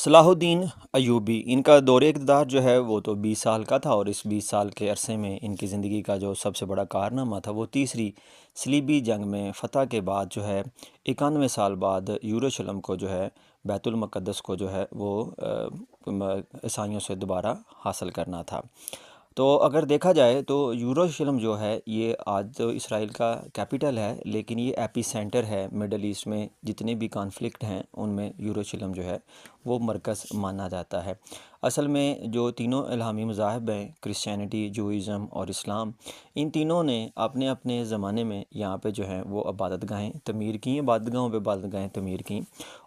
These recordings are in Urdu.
صلاح الدین ایوبی، ان کا دور اقتدار جو ہے وہ تو 20 سال کا تھا، اور اس 20 سال کے عرصے میں ان کی زندگی کا جو سب سے بڑا کارنامہ تھا وہ تیسری صلیبی جنگ میں فتح کے بعد جو ہے 91 سال بعد یروشلم کو جو ہے بیت المقدس کو جو ہے وہ عیسائیوں سے دوبارہ حاصل کرنا تھا۔ تو اگر دیکھا جائے تو یروشلم جو ہے یہ آج تو اسرائیل کا کیپٹل ہے، لیکن یہ ایپی سینٹر ہے مڈل ایسٹ میں۔ جتنے بھی کانفلکٹ ہیں ان میں یروشلم جو ہے وہ مرکز مانا جاتا ہے۔ اصل میں جو تینوں الہامی مذاہب ہیں، کرسچینٹی، جوئزم اور اسلام، ان تینوں نے اپنے اپنے زمانے میں یہاں پہ جو ہیں وہ عبادت گاہیں تعمیر کی، عبادت گاہوں پہ عبادت گاہیں تعمیر کیں،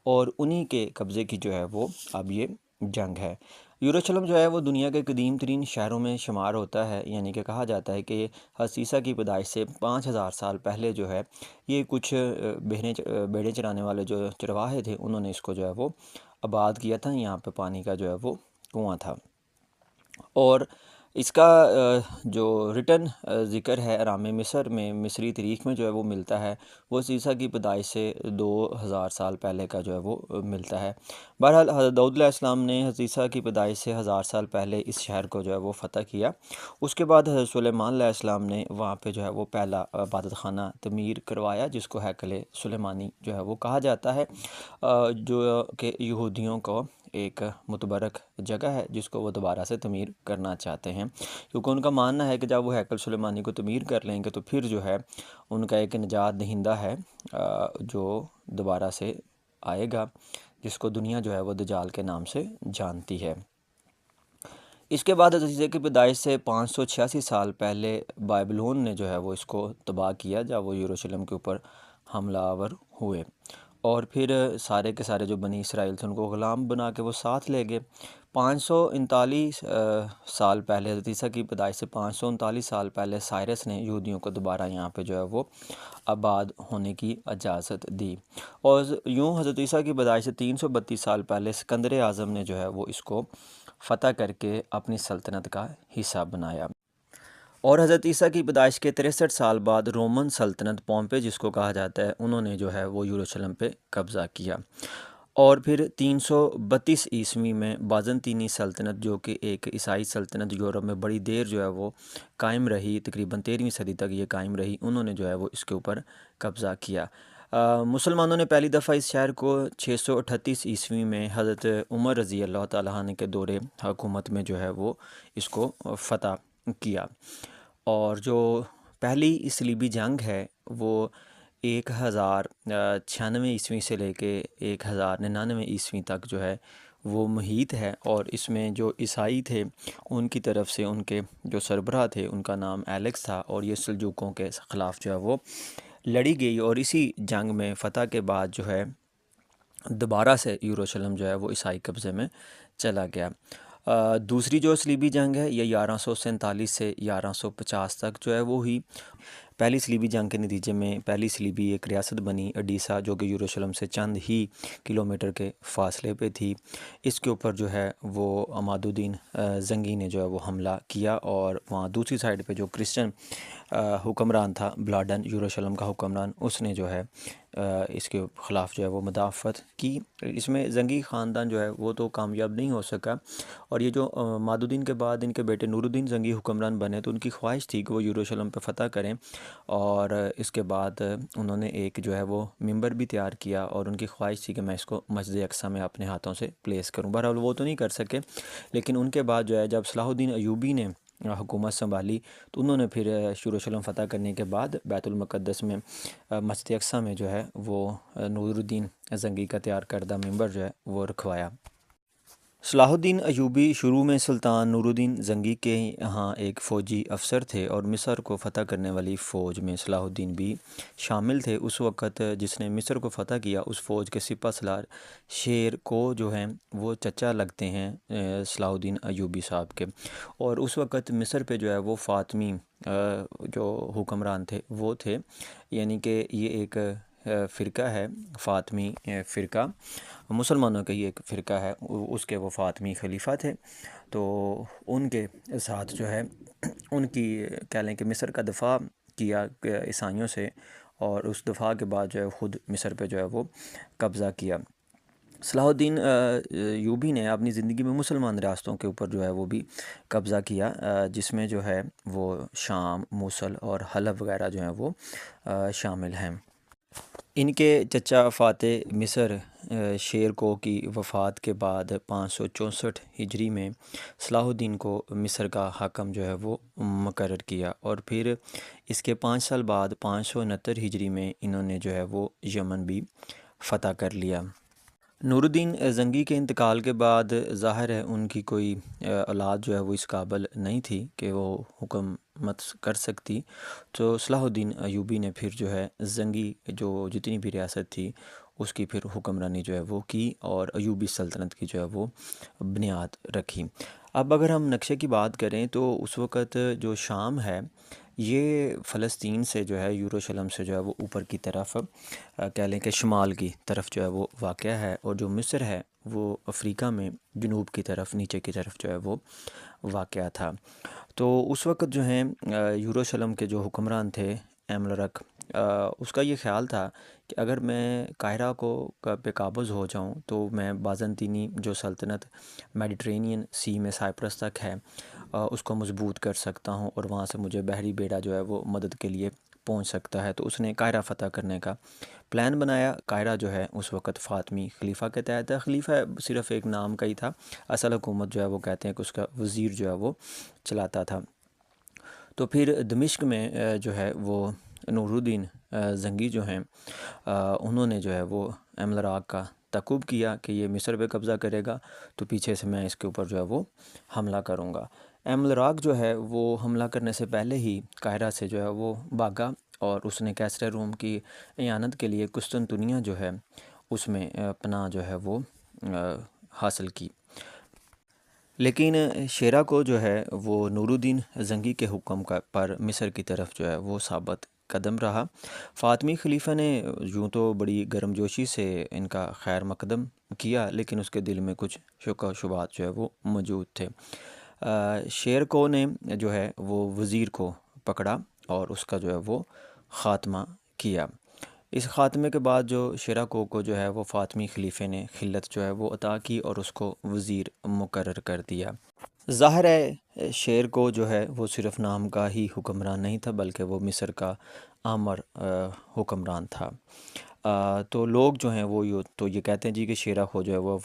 اور انہی کے قبضے کی جو ہے وہ اب یہ جنگ ہے۔ یروشلم جو ہے وہ دنیا کے قدیم ترین شہروں میں شمار ہوتا ہے، یعنی کہ کہا جاتا ہے کہ حضرت عیسیٰ کی پیدائش سے 5000 سال پہلے جو ہے یہ کچھ بیڑے چرانے والے جو چرواہے تھے، انہوں نے اس کو جو ہے وہ آباد کیا تھا۔ یہاں پہ پانی کا جو ہے وہ کنواں تھا، اور اس کا جو ریٹن ذکر ہے ارام مصر میں، مصری تاریخ میں جو ہے وہ ملتا ہے، وہ عیسیٰ کی پیدائش سے 2000 سال پہلے کا جو ہے وہ ملتا ہے۔ بہرحال حضرت داؤد علیہ السلام نے حضرت عیسیٰ کی پیدائش سے 1000 سال پہلے اس شہر کو جو ہے وہ فتح کیا۔ اس کے بعد حضرت سلیمان علیہ السلام نے وہاں پہ جو ہے وہ پہلا عبادت خانہ تعمیر کروایا، جس کو ہیکل سلیمانی جو ہے وہ کہا جاتا ہے، جو کہ یہودیوں کو ایک متبرک جگہ ہے جس کو وہ دوبارہ سے تعمیر کرنا چاہتے ہیں، کیونکہ ان کا ماننا ہے کہ جب وہ ہیکل سلیمانی کو تعمیر کر لیں گے تو پھر جو ہے ان کا ایک نجات دہندہ ہے جو دوبارہ سے آئے گا، جس کو دنیا جو ہے وہ دجال کے نام سے جانتی ہے۔ اس کے بعد حضرت عیسیٰ کی پیدائش سے 586 سال پہلے بائبلون نے جو ہے وہ اس کو تباہ کیا، جب وہ یروشلم کے اوپر حملہ آور ہوئے، اور پھر سارے کے سارے جو بنی اسرائیل تھے ان کو غلام بنا کے وہ ساتھ لے گئے۔ 539 سال پہلے، حضرت عیسیٰ کی پیدائش سے 539 سال پہلے سائرس نے یہودیوں کو دوبارہ یہاں پہ جو ہے وہ آباد ہونے کی اجازت دی، اور یوں حضرت عیسیٰ کی پیدائش سے 332 سال پہلے اسکندر اعظم نے جو ہے وہ اس کو فتح کر کے اپنی سلطنت کا حصہ بنایا، اور حضرت عیسیٰ کی پیدائش کے 63 سال بعد رومن سلطنت پومپے جس کو کہا جاتا ہے، انہوں نے جو ہے وہ یروشلم پہ قبضہ کیا، اور پھر 332 عیسوی میں بازنطینی سلطنت، جو کہ ایک عیسائی سلطنت یورپ میں بڑی دیر جو ہے وہ قائم رہی، تقریباً 13ویں صدی تک یہ قائم رہی، انہوں نے جو ہے وہ اس کے اوپر قبضہ کیا۔ مسلمانوں نے پہلی دفعہ اس شہر کو 638 عیسوی میں حضرت عمر رضی اللہ تعالیٰ عنہ کے دور حکومت میں جو ہے وہ اس کو فتح کیا، اور جو پہلی صلیبی جنگ ہے وہ 1096 عیسوی سے لے کے 1099 عیسوی تک جو ہے وہ محیط ہے، اور اس میں جو عیسائی تھے ان کی طرف سے ان کے جو سربراہ تھے ان کا نام ایلیکس تھا، اور یہ سلجوقوں کے خلاف جو ہے وہ لڑی گئی، اور اسی جنگ میں فتح کے بعد جو ہے دوبارہ سے یروشلم جو ہے وہ عیسائی قبضے میں چلا گیا۔ دوسری جو صلیبی جنگ ہے یہ 1147 سے 1150 تک جو ہے وہ ہوئی۔ پہلی صلیبی جنگ کے نتیجے میں پہلی صلیبی ایک ریاست بنی اڈیسا، جو کہ یروشلم سے چند ہی کلومیٹر کے فاصلے پہ تھی۔ اس کے اوپر جو ہے وہ عماد الدین زنگی نے جو ہے وہ حملہ کیا، اور وہاں دوسری سائڈ پہ جو کرسچن حکمران تھا بلاڈن، یروشلم کا حکمران، اس نے جو ہے اس کے خلاف جو ہے وہ مدافعت کی۔ اس میں زنگی خاندان جو ہے وہ تو کامیاب نہیں ہو سکا، اور یہ جو عماد الدین کے بعد ان کے بیٹے نور الدین زنگی حکمران بنے تو ان کی خواہش تھی کہ وہ یروشلم پہ فتح کریں، اور اس کے بعد انہوں نے ایک جو ہے وہ ممبر بھی تیار کیا، اور ان کی خواہش تھی کہ میں اس کو مسجد اقصیٰ میں اپنے ہاتھوں سے پلیس کروں۔ بہرحال وہ تو نہیں کر سکے، لیکن ان کے بعد جو ہے جب صلاح الدین ایوبی نے حکومت سنبھالی تو انہوں نے پھر یروشلم فتح کرنے کے بعد بیت المقدس میں مسجد اقصیٰ میں جو ہے وہ نور الدین زنگی کا تیار کردہ ممبر جو ہے وہ رکھوایا۔ صلاح الدین ایوبی شروع میں سلطان نور الدین زنگی کے یہاں ایک فوجی افسر تھے، اور مصر کو فتح کرنے والی فوج میں صلاح الدین بھی شامل تھے۔ اس وقت جس نے مصر کو فتح کیا اس فوج کے سپہ سالار شیر کو جو ہیں وہ چچا لگتے ہیں صلاح الدین ایوبی صاحب کے، اور اس وقت مصر پہ جو ہے وہ فاطمی جو حکمران تھے وہ تھے، یعنی کہ یہ ایک فرقہ ہے فاطمی فرقہ، مسلمانوں کا یہ ایک فرقہ ہے، اس کے وہ فاطمی خلیفہ تھے، تو ان کے ساتھ جو ہے ان کی کہہ لیں کہ مصر کا دفاع کیا عیسائیوں سے، اور اس دفاع کے بعد جو ہے خود مصر پہ جو ہے وہ قبضہ کیا۔ صلاح الدین ایوبی نے اپنی زندگی میں مسلمان ریاستوں کے اوپر جو ہے وہ بھی قبضہ کیا، جس میں جو ہے وہ شام، موصل اور حلب وغیرہ جو ہیں وہ شامل ہیں۔ ان کے چچا فاتح مصر شیر کو کی وفات کے بعد 564 ہجری میں صلاح الدین کو مصر کا حاکم جو ہے وہ مقرر کیا، اور پھر اس کے 5 سال بعد 569 ہجری میں انہوں نے جو ہے وہ یمن بھی فتح کر لیا۔ نور الدین زنگی کے انتقال کے بعد ظاہر ہے ان کی کوئی اولاد جو ہے وہ اس قابل نہیں تھی کہ وہ حکومت کر سکتی، تو صلاح الدین ایوبی نے پھر جو ہے زنگی جو جتنی بھی ریاست تھی اس کی پھر حکمرانی جو ہے وہ کی، اور ایوبی سلطنت کی جو ہے وہ بنیاد رکھی۔ اب اگر ہم نقشے کی بات کریں تو اس وقت جو شام ہے یہ فلسطین سے جو ہے، یروشلم سے جو ہے وہ اوپر کی طرف کہہ لیں کہ شمال کی طرف جو ہے وہ واقع ہے، اور جو مصر ہے وہ افریقہ میں جنوب کی طرف نیچے کی طرف جو ہے وہ واقع تھا۔ تو اس وقت جو ہیں یروشلم کے جو حکمران تھے ایملرک، اس کا یہ خیال تھا کہ اگر میں قاہرہ کو پہ قابض ہو جاؤں تو میں بازنطینی جو سلطنت میڈیٹرینین سی میں سائپرس تک ہے اس کو مضبوط کر سکتا ہوں، اور وہاں سے مجھے بحری بیڑا جو ہے وہ مدد کے لیے پہنچ سکتا ہے۔ تو اس نے قاہرہ فتح کرنے کا پلان بنایا۔ قاہرہ جو ہے اس وقت فاطمی خلیفہ کے تحت ہے، خلیفہ صرف ایک نام کا ہی تھا، اصل حکومت جو ہے وہ کہتے ہیں کہ اس کا وزیر جو ہے وہ چلاتا تھا۔ تو پھر دمشق میں جو ہے وہ نور الدین زنگی جو ہیں انہوں نے جو ہے وہ ایملراک کا تعقب کیا کہ یہ مصر پہ قبضہ کرے گا تو پیچھے سے میں اس کے اوپر جو ہے وہ حملہ کروں گا۔ ایملراک جو ہے وہ حملہ کرنے سے پہلے ہی قاہرہ سے جو ہے وہ بھاگا، اور اس نے کیسر روم کی اعانت کے لیے قسطنطنیہ جو ہے اس میں پناہ جو ہے وہ حاصل کی۔ لیکن شیرہ کو جو ہے وہ نور الدین زنگی کے حکم پر مصر کی طرف جو ہے وہ ثابت قدم رہا۔ فاطمی خلیفہ نے یوں تو بڑی گرم جوشی سے ان کا خیر مقدم کیا، لیکن اس کے دل میں کچھ شک و شبہات جو ہے وہ موجود تھے۔ شیر کو نے جو ہے وہ وزیر کو پکڑا اور اس کا جو ہے وہ خاتمہ کیا۔ اس خاتمے کے بعد جو شیرہ کو جو ہے وہ فاطمی خلیفے نے خلت جو ہے وہ عطا کی اور اس کو وزیر مقرر کر دیا۔ ظاہر ہے شیر کو جو ہے وہ صرف نام کا ہی حکمران نہیں تھا، بلکہ وہ مصر کا آمر حکمران تھا۔ تو لوگ جو ہیں وہ تو یہ کہتے ہیں جی کہ شیرہ کو جو ہے وہ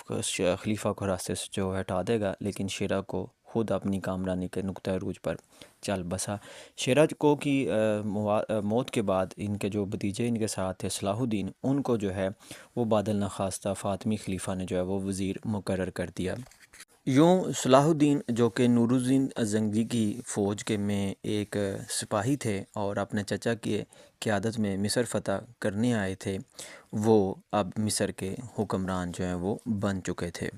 خلیفہ کو راستے سے جو ہٹا دے گا، لیکن شیرہ کو خود اپنی کامرانی کے نقطہ عروج پر چل بسا۔ شیرہ کو کی موت کے بعد ان کے جو بھتیجے ان کے ساتھ تھے صلاح الدین، ان کو جو ہے وہ بعد نخواستہ فاطمی خلیفہ نے جو ہے وہ وزیر مقرر کر دیا۔ یوں صلاح الدین جو کہ نور الدین زنگی کی فوج کے میں ایک سپاہی تھے اور اپنے چچا کی قیادت میں مصر فتح کرنے آئے تھے، وہ اب مصر کے حکمران جو ہیں وہ بن چکے تھے۔